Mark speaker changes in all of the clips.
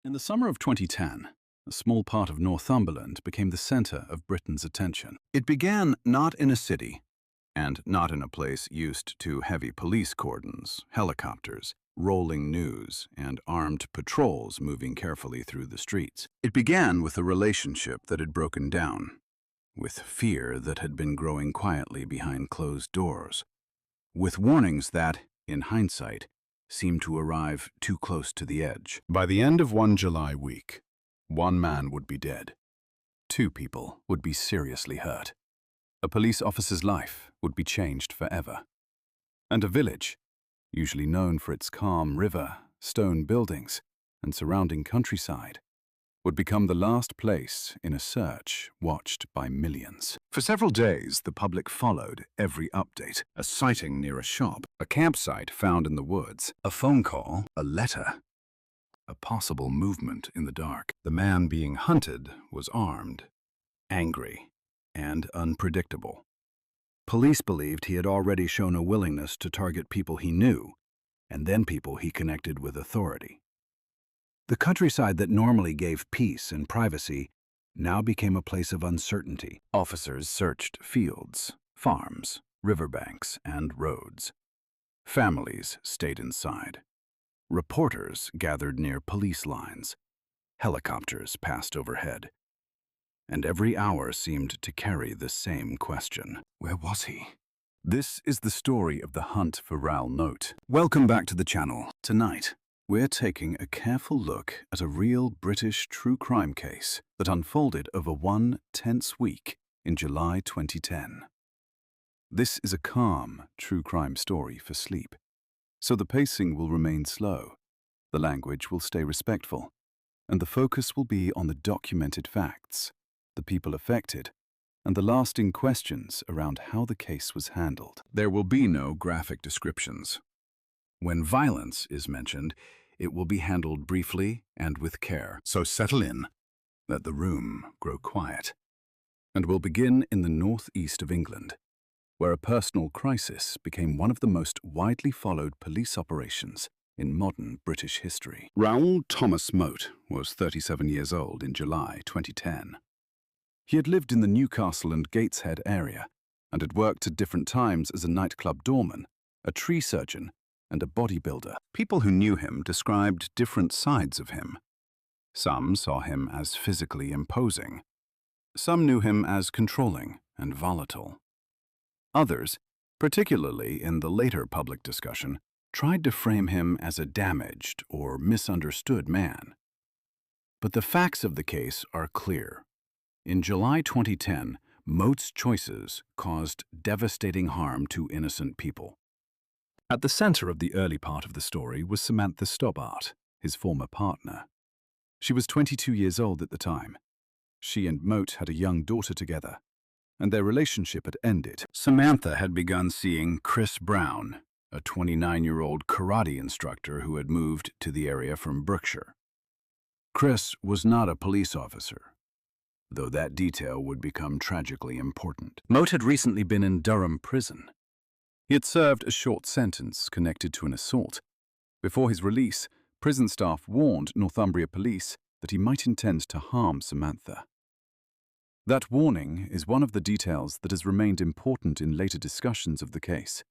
Speaker 1: In the summer of 2010, a small part of Northumberland became the centre of Britain's attention. It began not in a city, and not in a place used to heavy police cordons, helicopters, rolling news, and armed patrols moving carefully through the streets. It began with a relationship that had broken down, with fear that had been growing quietly behind closed doors, with warnings that, in hindsight, seemed to arrive too close to the edge. By the end of one July week, one man would be dead. Two people would be seriously hurt. A police officer's life would be changed forever. And a village, usually known for its calm river, stone buildings, and surrounding countryside, would become the last place in a search watched by millions. For several days, the public followed every update. A sighting near a shop, a campsite found in the woods, a phone call, a letter, a possible movement in the dark. The man being hunted was armed, angry, and unpredictable. Police believed he had already shown a willingness to target people he knew, and then people he connected with authority. The countryside that normally gave peace and privacy now became a place of uncertainty. Officers searched fields, farms, riverbanks, and roads. Families stayed inside. Reporters gathered near police lines. Helicopters passed overhead. And every hour seemed to carry the same question. Where was he? This is the story of the hunt for Raoul Moat. Welcome back to the channel. Tonight, we're taking a careful look at a real British true crime case that unfolded over one tense week in July 2010. This is a calm, true crime story for sleep, so the pacing will remain slow, the language will stay respectful, and the focus will be on the documented facts, the people affected, and the lasting questions around how the case was handled. There will be no graphic descriptions. When violence is mentioned, it will be handled briefly and with care. So settle in, let the room grow quiet. And we'll begin in the northeast of England, where a personal crisis became one of the most widely followed police operations in modern British history. Raoul Thomas Moat was 37 years old in July 2010. He had lived in the Newcastle and Gateshead area and had worked at different times as a nightclub doorman, a tree surgeon, and a bodybuilder. People who knew him described different sides of him. Some saw him as physically imposing. Some knew him as controlling and volatile. Others, particularly in the later public discussion, tried to frame him as a damaged or misunderstood man. But the facts of the case are clear. In July 2010, Moat's choices caused devastating harm to innocent people. At the center of the early part of the story was Samantha Stobbart, his former partner. She was 22 years old at the time. She and Moat had a young daughter together, and their relationship had ended. Samantha had begun seeing Chris Brown, a 29-year-old karate instructor who had moved to the area from Berkshire. Chris was not a police officer, though that detail would become tragically important. Moat had recently been in Durham prison. He had served a short sentence connected to an assault. Before his release, prison staff warned Northumbria police that he might intend to harm Samantha. That warning is one of the details that has remained important in later discussions of the case,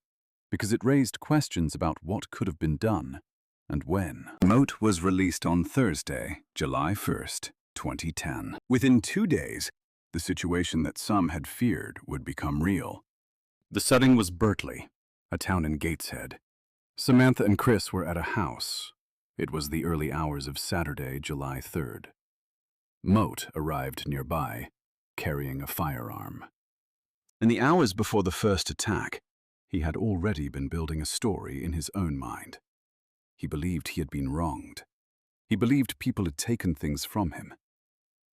Speaker 1: because it raised questions about what could have been done and when. Moat was released on Thursday, July 1st, 2010. Within 2 days, the situation that some had feared would become real. The setting was Birtley, a town in Gateshead. Samantha and Chris were at a house. It was the early hours of Saturday, July 3rd. Moat arrived nearby, carrying a firearm. In the hours before the first attack, he had already been building a story in his own mind. He believed he had been wronged. He believed people had taken things from him.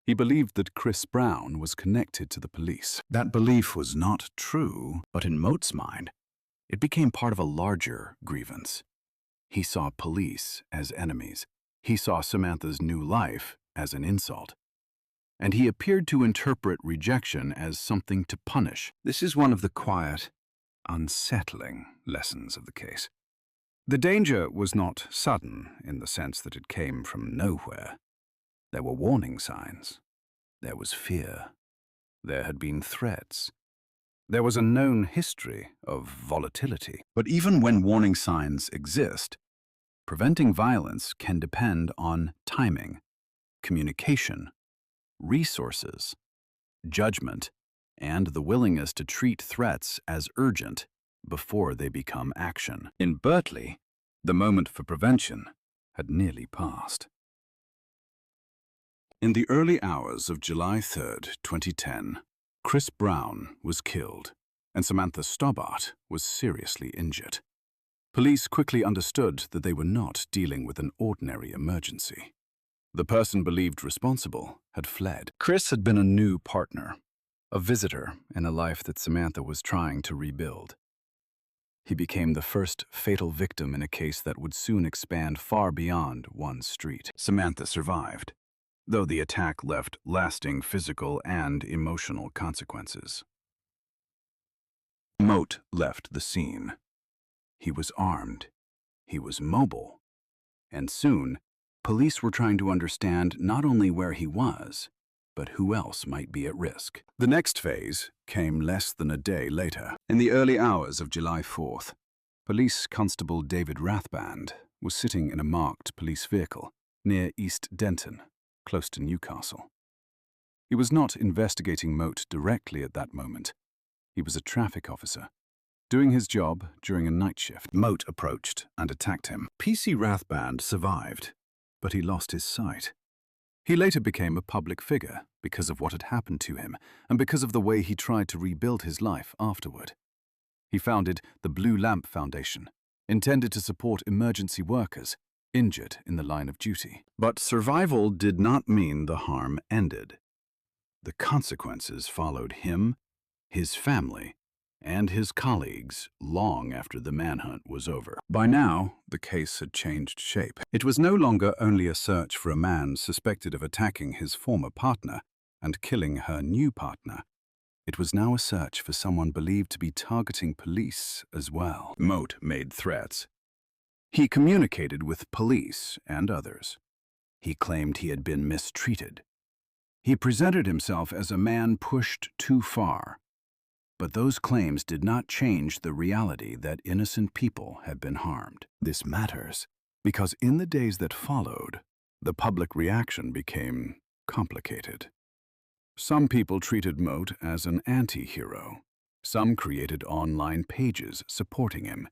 Speaker 1: He believed that Chris Brown was connected to the police. That belief was not true, but in Moat's mind, it became part of a larger grievance. He saw police as enemies. He saw Samantha's new life as an insult. And he appeared to interpret rejection as something to punish. This is one of the quiet, unsettling lessons of the case. The danger was not sudden in the sense that it came from nowhere. There were warning signs. There was fear. There had been threats. There was a known history of volatility. But even when warning signs exist, preventing violence can depend on timing, communication, resources, judgment, and the willingness to treat threats as urgent before they become action. In Bertley, the moment for prevention had nearly passed. In the early hours of July 3rd, 2010, Chris Brown was killed, and Samantha Stobbart was seriously injured. Police quickly understood that they were not dealing with an ordinary emergency. The person believed responsible had fled. Chris had been a new partner, a visitor in a life that Samantha was trying to rebuild. He became the first fatal victim in a case that would soon expand far beyond one street. Samantha survived, though the attack left lasting physical and emotional consequences. Moat left the scene. He was armed. He was mobile. And soon, police were trying to understand not only where he was, but who else might be at risk. The next phase came less than a day later. In the early hours of July 4th, Police Constable David Rathband was sitting in a marked police vehicle near East Denton, close to Newcastle. He was not investigating Moat directly at that moment. He was a traffic officer, doing his job during a night shift. Moat approached and attacked him. PC Rathband survived, but he lost his sight. He later became a public figure because of what had happened to him and because of the way he tried to rebuild his life afterward. He founded the Blue Lamp Foundation, intended to support emergency workers injured in the line of duty. But survival did not mean the harm ended. The consequences followed him, his family, and his colleagues long after the manhunt was over. By now, the case had changed shape. It was no longer only a search for a man suspected of attacking his former partner and killing her new partner. It was now a search for someone believed to be targeting police as well. Moat made threats. He communicated with police and others. He claimed he had been mistreated. He presented himself as a man pushed too far. But those claims did not change the reality that innocent people had been harmed. This matters because in the days that followed, the public reaction became complicated. Some people treated Moat as an anti-hero. Some created online pages supporting him.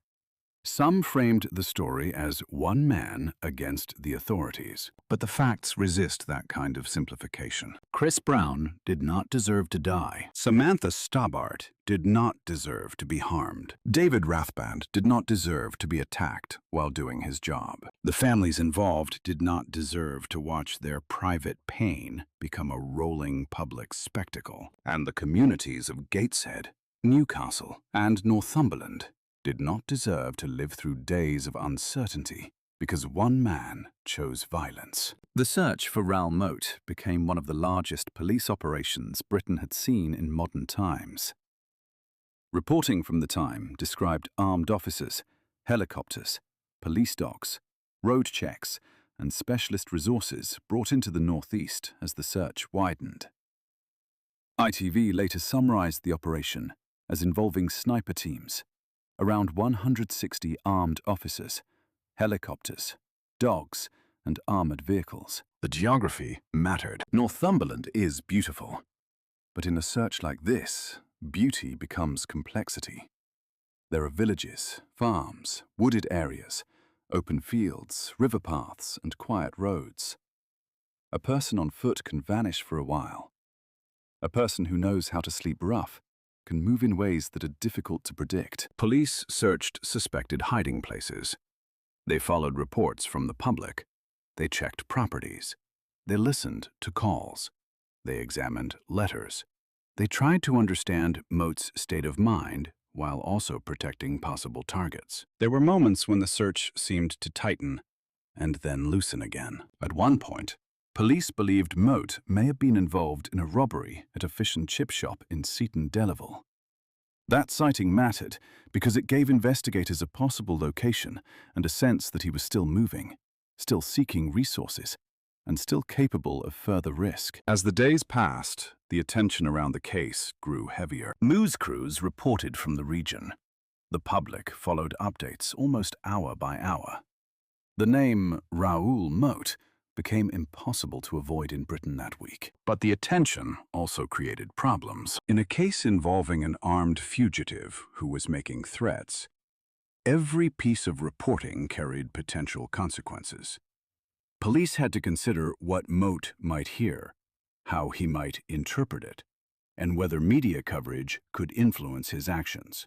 Speaker 1: Some framed the story as one man against the authorities. But the facts resist that kind of simplification. Chris Brown did not deserve to die. Samantha Stobbart did not deserve to be harmed. David Rathband did not deserve to be attacked while doing his job. The families involved did not deserve to watch their private pain become a rolling public spectacle. And the communities of Gateshead, Newcastle, and Northumberland did not deserve to live through days of uncertainty because one man chose violence. The search for Raoul Moat became one of the largest police operations Britain had seen in modern times. Reporting from the time described armed officers, helicopters, police dogs, road checks, and specialist resources brought into the northeast as the search widened. ITV later summarized the operation as involving sniper teams, around 160 armed officers, helicopters, dogs, and armored vehicles. The geography mattered. Northumberland is beautiful, but in a search like this, beauty becomes complexity. There are villages, farms, wooded areas, open fields, river paths, and quiet roads. A person on foot can vanish for a while. A person who knows how to sleep rough can move in ways that are difficult to predict. Police searched suspected hiding places. They followed reports from the public. They checked properties. They listened to calls. They examined letters. They tried to understand Moat's state of mind while also protecting possible targets. There were moments when the search seemed to tighten and then loosen again. At one point, police believed Moat may have been involved in a robbery at a fish and chip shop in Seaton, Delaval. That sighting mattered because it gave investigators a possible location and a sense that he was still moving, still seeking resources, and still capable of further risk. As the days passed, the attention around the case grew heavier. News crews reported from the region. The public followed updates almost hour by hour. The name Raoul Moat became impossible to avoid in Britain that week. But the attention also created problems. In a case involving an armed fugitive who was making threats, every piece of reporting carried potential consequences. Police had to consider what Moat might hear, how he might interpret it, and whether media coverage could influence his actions.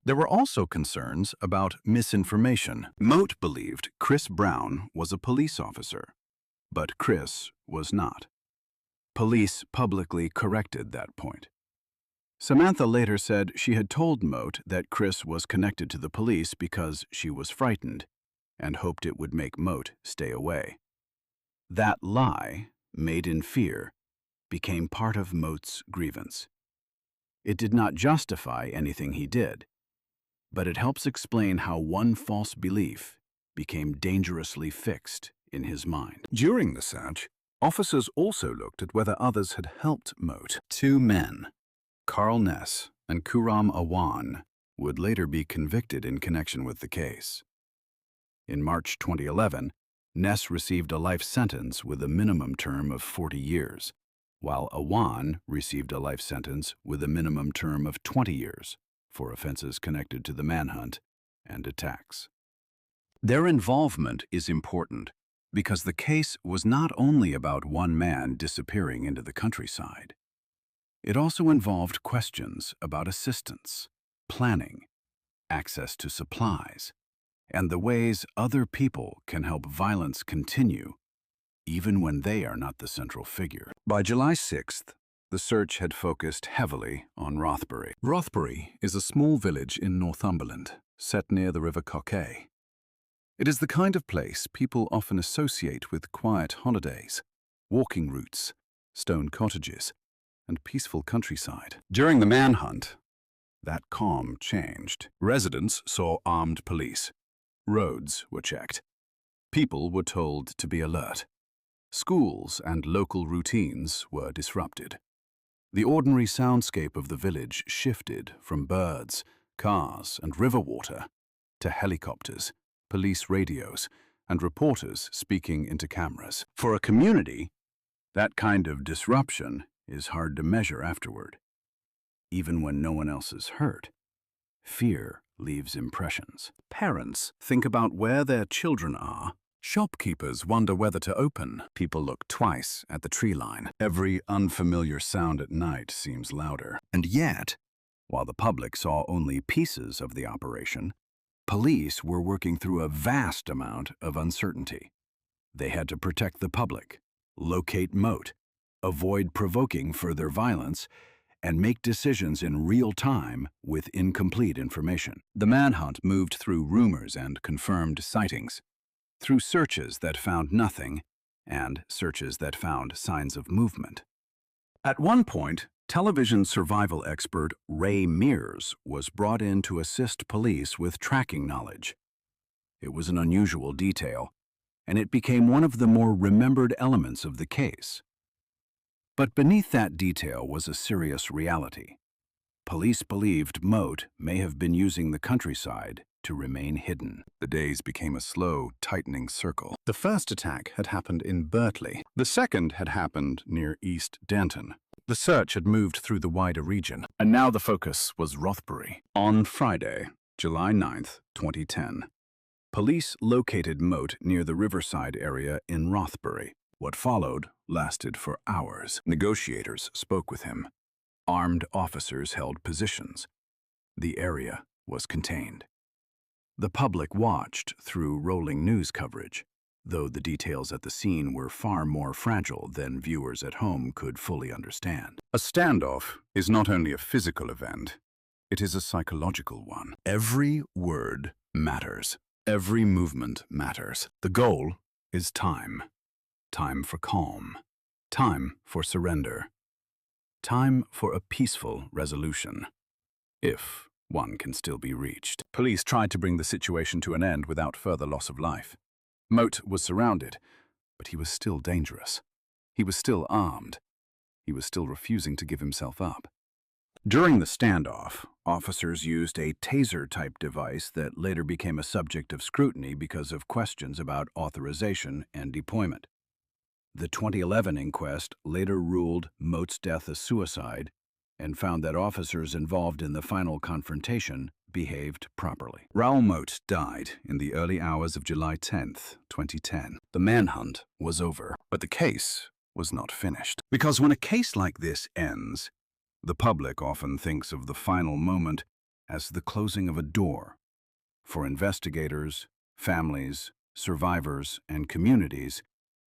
Speaker 1: There were also concerns about misinformation. Moat believed Chris Brown was a police officer, but Chris was not. Police publicly corrected that point. Samantha later said she had told Moat that Chris was connected to the police because she was frightened and hoped it would make Moat stay away. That lie, made in fear, became part of Moat's grievance. It did not justify anything he did, but it helps explain how one false belief became dangerously fixed in his mind. During the search, officers also looked at whether others had helped Moat. 2 men, Carl Ness and Kuram Awan, would later be convicted in connection with the case. In March 2011, Ness received a life sentence with a minimum term of 40 years, while Awan received a life sentence with a minimum term of 20 years for offenses connected to the manhunt and attacks. Their involvement is important because the case was not only about one man disappearing into the countryside. It also involved questions about assistance, planning, access to supplies, and the ways other people can help violence continue, even when they are not the central figure. By July 6th, the search had focused heavily on Rothbury. Rothbury is a small village in Northumberland, set near the River Cockay. It is the kind of place people often associate with quiet holidays, walking routes, stone cottages, and peaceful countryside. During the manhunt, that calm changed. Residents saw armed police. Roads were checked. People were told to be alert. Schools and local routines were disrupted. The ordinary soundscape of the village shifted from birds, cars, and river water to helicopters, police radios, and reporters speaking into cameras. For a community, that kind of disruption is hard to measure afterward. Even when no one else is hurt, fear leaves impressions. Parents think about where their children are. Shopkeepers wonder whether to open. People look twice at the tree line. Every unfamiliar sound at night seems louder. And yet, while the public saw only pieces of the operation, police were working through a vast amount of uncertainty. They had to protect the public, locate Moat, avoid provoking further violence, and make decisions in real time with incomplete information. The manhunt moved through rumors and confirmed sightings, through searches that found nothing and searches that found signs of movement. At one point, television survival expert Ray Mears was brought in to assist police with tracking knowledge. It was an unusual detail, and it became one of the more remembered elements of the case. But beneath that detail was a serious reality. Police believed Moat may have been using the countryside to remain hidden. The days became a slow, tightening circle. The first attack had happened in Bertley. The second had happened near East Denton. The search had moved through the wider region, and now the focus was Rothbury. On Friday, July 9th, 2010, police located Moat near the riverside area in Rothbury. What followed lasted for hours. Negotiators spoke with him. Armed officers held positions. The area was contained. The public watched through rolling news coverage, though the details at the scene were far more fragile than viewers at home could fully understand. A standoff is not only a physical event, it is a psychological one. Every word matters. Every movement matters. The goal is time. Time for calm. Time for surrender. Time for a peaceful resolution, if one can still be reached. Police tried to bring the situation to an end without further loss of life. Moat was surrounded, But he was still dangerous. He was still armed. He was still refusing to give himself up. During the standoff, officers used a taser-type device that later became a subject of scrutiny because of questions about authorization and deployment. The 2011 inquest later ruled Moat's death a suicide and found that officers involved in the final confrontation behaved properly. Raoul Moat died in the early hours of July 10, 2010. The manhunt was over, but the case was not finished. Because when a case like this ends, the public often thinks of the final moment as the closing of a door. For investigators, families, survivors, and communities,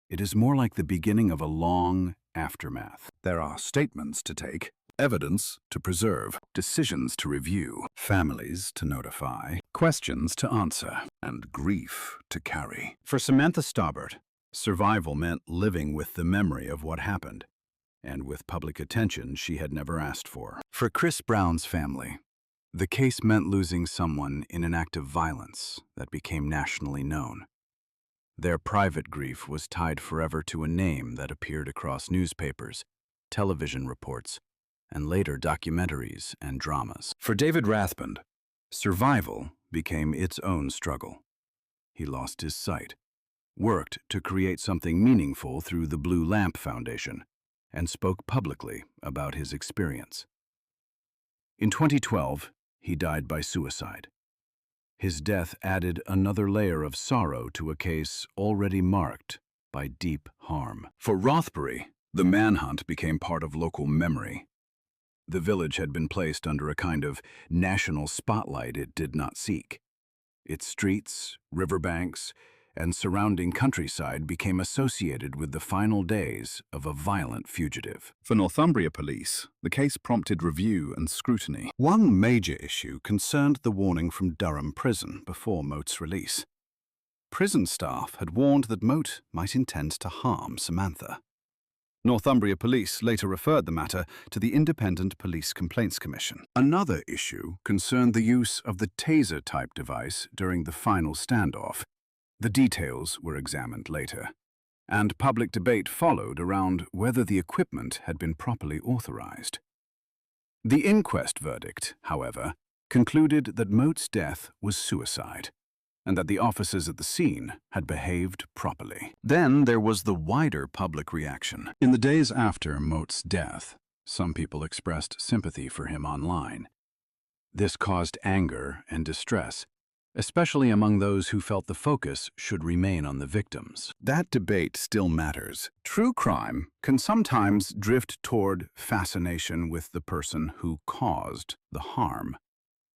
Speaker 1: it is more like the beginning of a long aftermath. There are statements to take, evidence to preserve, decisions to review, families to notify, questions to answer, and grief to carry. For Samantha Stobbart, survival meant living with the memory of what happened, and with public attention she had never asked for. For Chris Brown's family, the case meant losing someone in an act of violence that became nationally known. Their private grief was tied forever to a name that appeared across newspapers, television reports, and later documentaries and dramas. For David Rathband, survival became its own struggle. He lost his sight, worked to create something meaningful through the Blue Lamp Foundation, and spoke publicly about his experience. In 2012, he died by suicide. His death added another layer of sorrow to a case already marked by deep harm. For Rothbury, the manhunt became part of local memory. The village had been placed under a kind of national spotlight it did not seek. Its streets, riverbanks, and surrounding countryside became associated with the final days of a violent fugitive. For Northumbria police, the case prompted review and scrutiny. One major issue concerned the warning from Durham Prison before Moat's release. Prison staff had warned that Moat might intend to harm Samantha. Northumbria police later referred the matter to the Independent Police Complaints Commission. Another issue concerned the use of the taser-type device during the final standoff. The details were examined later, and public debate followed around whether the equipment had been properly authorized. The inquest verdict, however, concluded that Moat's death was suicide, and that the officers at the scene had behaved properly. Then there was the wider public reaction. In the days after Moat's death, some people expressed sympathy for him online. This caused anger and distress, especially among those who felt the focus should remain on the victims. That debate still matters. True crime can sometimes drift toward fascination with the person who caused the harm.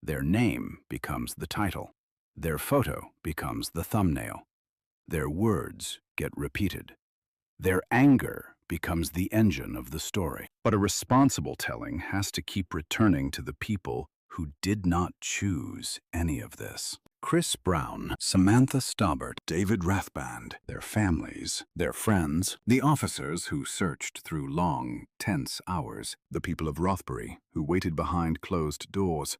Speaker 1: Their name becomes the title. Their photo becomes the thumbnail. Their words get repeated. Their anger becomes the engine of the story. But a responsible telling has to keep returning to the people who did not choose any of this. Chris Brown, Samantha Stobbart, David Rathband, their families, their friends, the officers who searched through long, tense hours, the people of Rothbury who waited behind closed doors,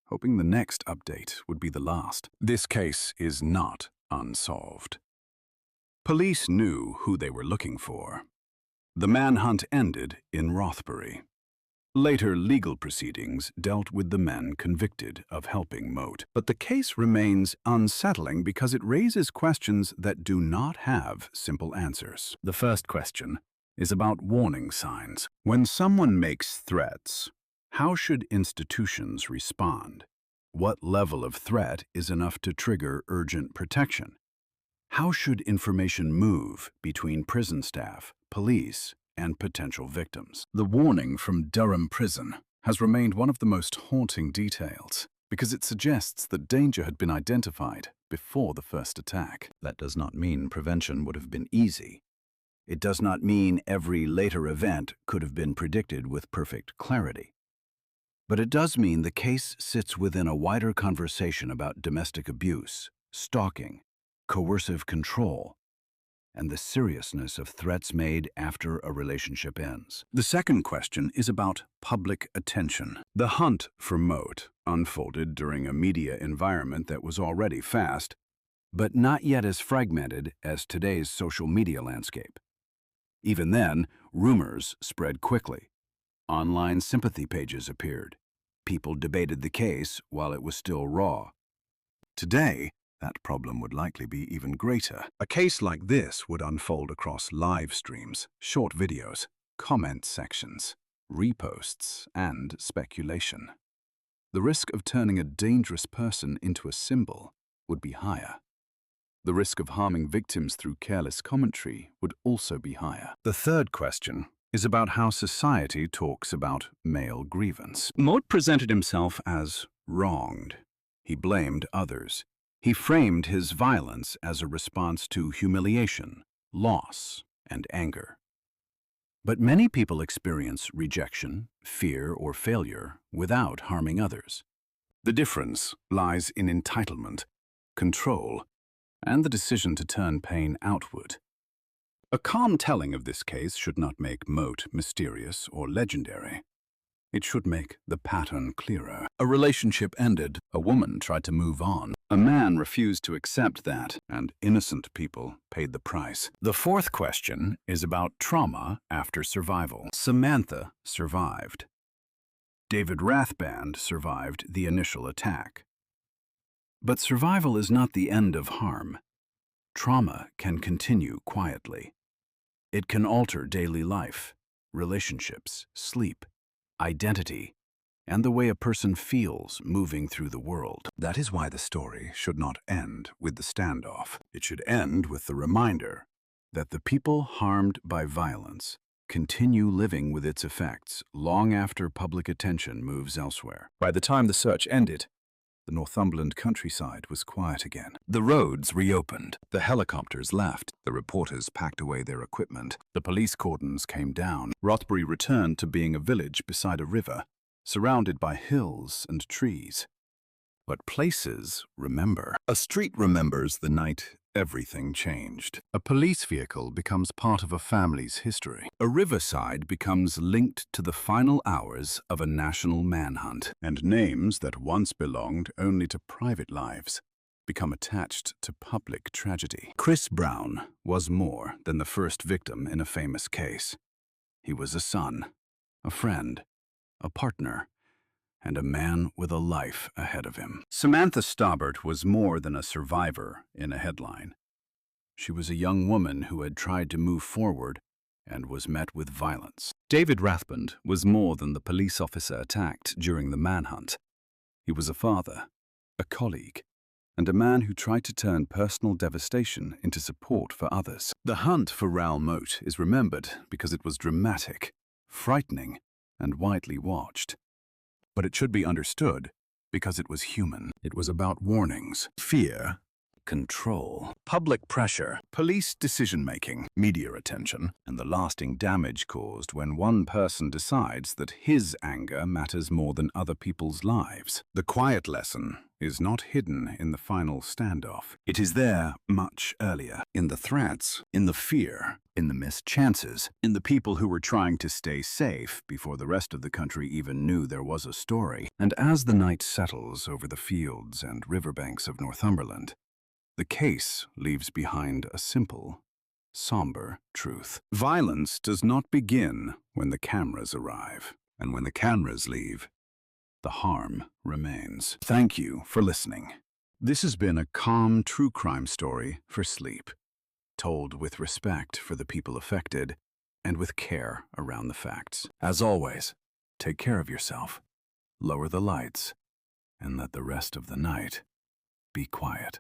Speaker 1: hoping the next update would be the last. This case is not unsolved. Police knew who they were looking for. The manhunt ended in Rothbury. Later legal proceedings dealt with the men convicted of helping Moat. But the case remains unsettling because it raises questions that do not have simple answers. The first question is about warning signs. When someone makes threats, how should institutions respond? What level of threat is enough to trigger urgent protection? How should information move between prison staff, police, and potential victims? The warning from Durham Prison has remained one of the most haunting details because it suggests that danger had been identified before the first attack. That does not mean prevention would have been easy. It does not mean every later event could have been predicted with perfect clarity. But it does mean the case sits within a wider conversation about domestic abuse, stalking, coercive control, and the seriousness of threats made after a relationship ends. The second question is about public attention. The hunt for Moat unfolded during a media environment that was already fast, but not yet as fragmented as today's social media landscape. Even then, rumors spread quickly. Online sympathy pages appeared. People debated the case while it was still raw. Today, that problem would likely be even greater. A case like this would unfold across live streams, short videos, comment sections, reposts, and speculation. The risk of turning a dangerous person into a symbol would be higher. The risk of harming victims through careless commentary would also be higher. The third question is about how society talks about male grievance. Moat presented himself as wronged. He blamed others. He framed his violence as a response to humiliation, loss, and anger. But many people experience rejection, fear, or failure without harming others. The difference lies in entitlement, control, and the decision to turn pain outward. A calm telling of this case should not make Moat mysterious or legendary. It should make the pattern clearer. A relationship ended, a woman tried to move on, a man refused to accept that, and innocent people paid the price. The fourth question is about trauma after survival. Samantha survived. David Rathband survived the initial attack. But survival is not the end of harm. Trauma can continue quietly. It can alter daily life, relationships, sleep, identity, and the way a person feels moving through the world. That is why the story should not end with the standoff. It should end with the reminder that the people harmed by violence continue living with its effects long after public attention moves elsewhere. By the time the search ended, the Northumberland countryside was quiet again. The roads reopened. The helicopters left. The reporters packed away their equipment. The police cordons came down. Rothbury returned to being a village beside a river, surrounded by hills and trees. But places remember. A street remembers the night everything changed. A police vehicle becomes part of a family's history. A riverside becomes linked to the final hours of a national manhunt. And names that once belonged only to private lives become attached to public tragedy. Chris Brown was more than the first victim in a famous case. He was a son, a friend, a partner, and a man with a life ahead of him. Samantha Stobbart was more than a survivor in a headline. She was a young woman who had tried to move forward and was met with violence. David Rathband was more than the police officer attacked during the manhunt. He was a father, a colleague, and a man who tried to turn personal devastation into support for others. The hunt for Raoul Moat is remembered because it was dramatic, frightening, and widely watched. But it should be understood because it was human. It was about warnings, fear, control, public pressure, police decision-making, media attention, and the lasting damage caused when one person decides that his anger matters more than other people's lives. The quiet lesson is not hidden in the final standoff. It is there much earlier, in the threats, in the fear, in the missed chances, in the people who were trying to stay safe before the rest of the country even knew there was a story. And as the night settles over the fields and riverbanks of Northumberland, the case leaves behind a simple, somber truth. Violence does not begin when the cameras arrive, and when the cameras leave, the harm remains. Thank you for listening. This has been a calm, true crime story for sleep, told with respect for the people affected and with care around the facts. As always, take care of yourself, lower the lights, and let the rest of the night be quiet.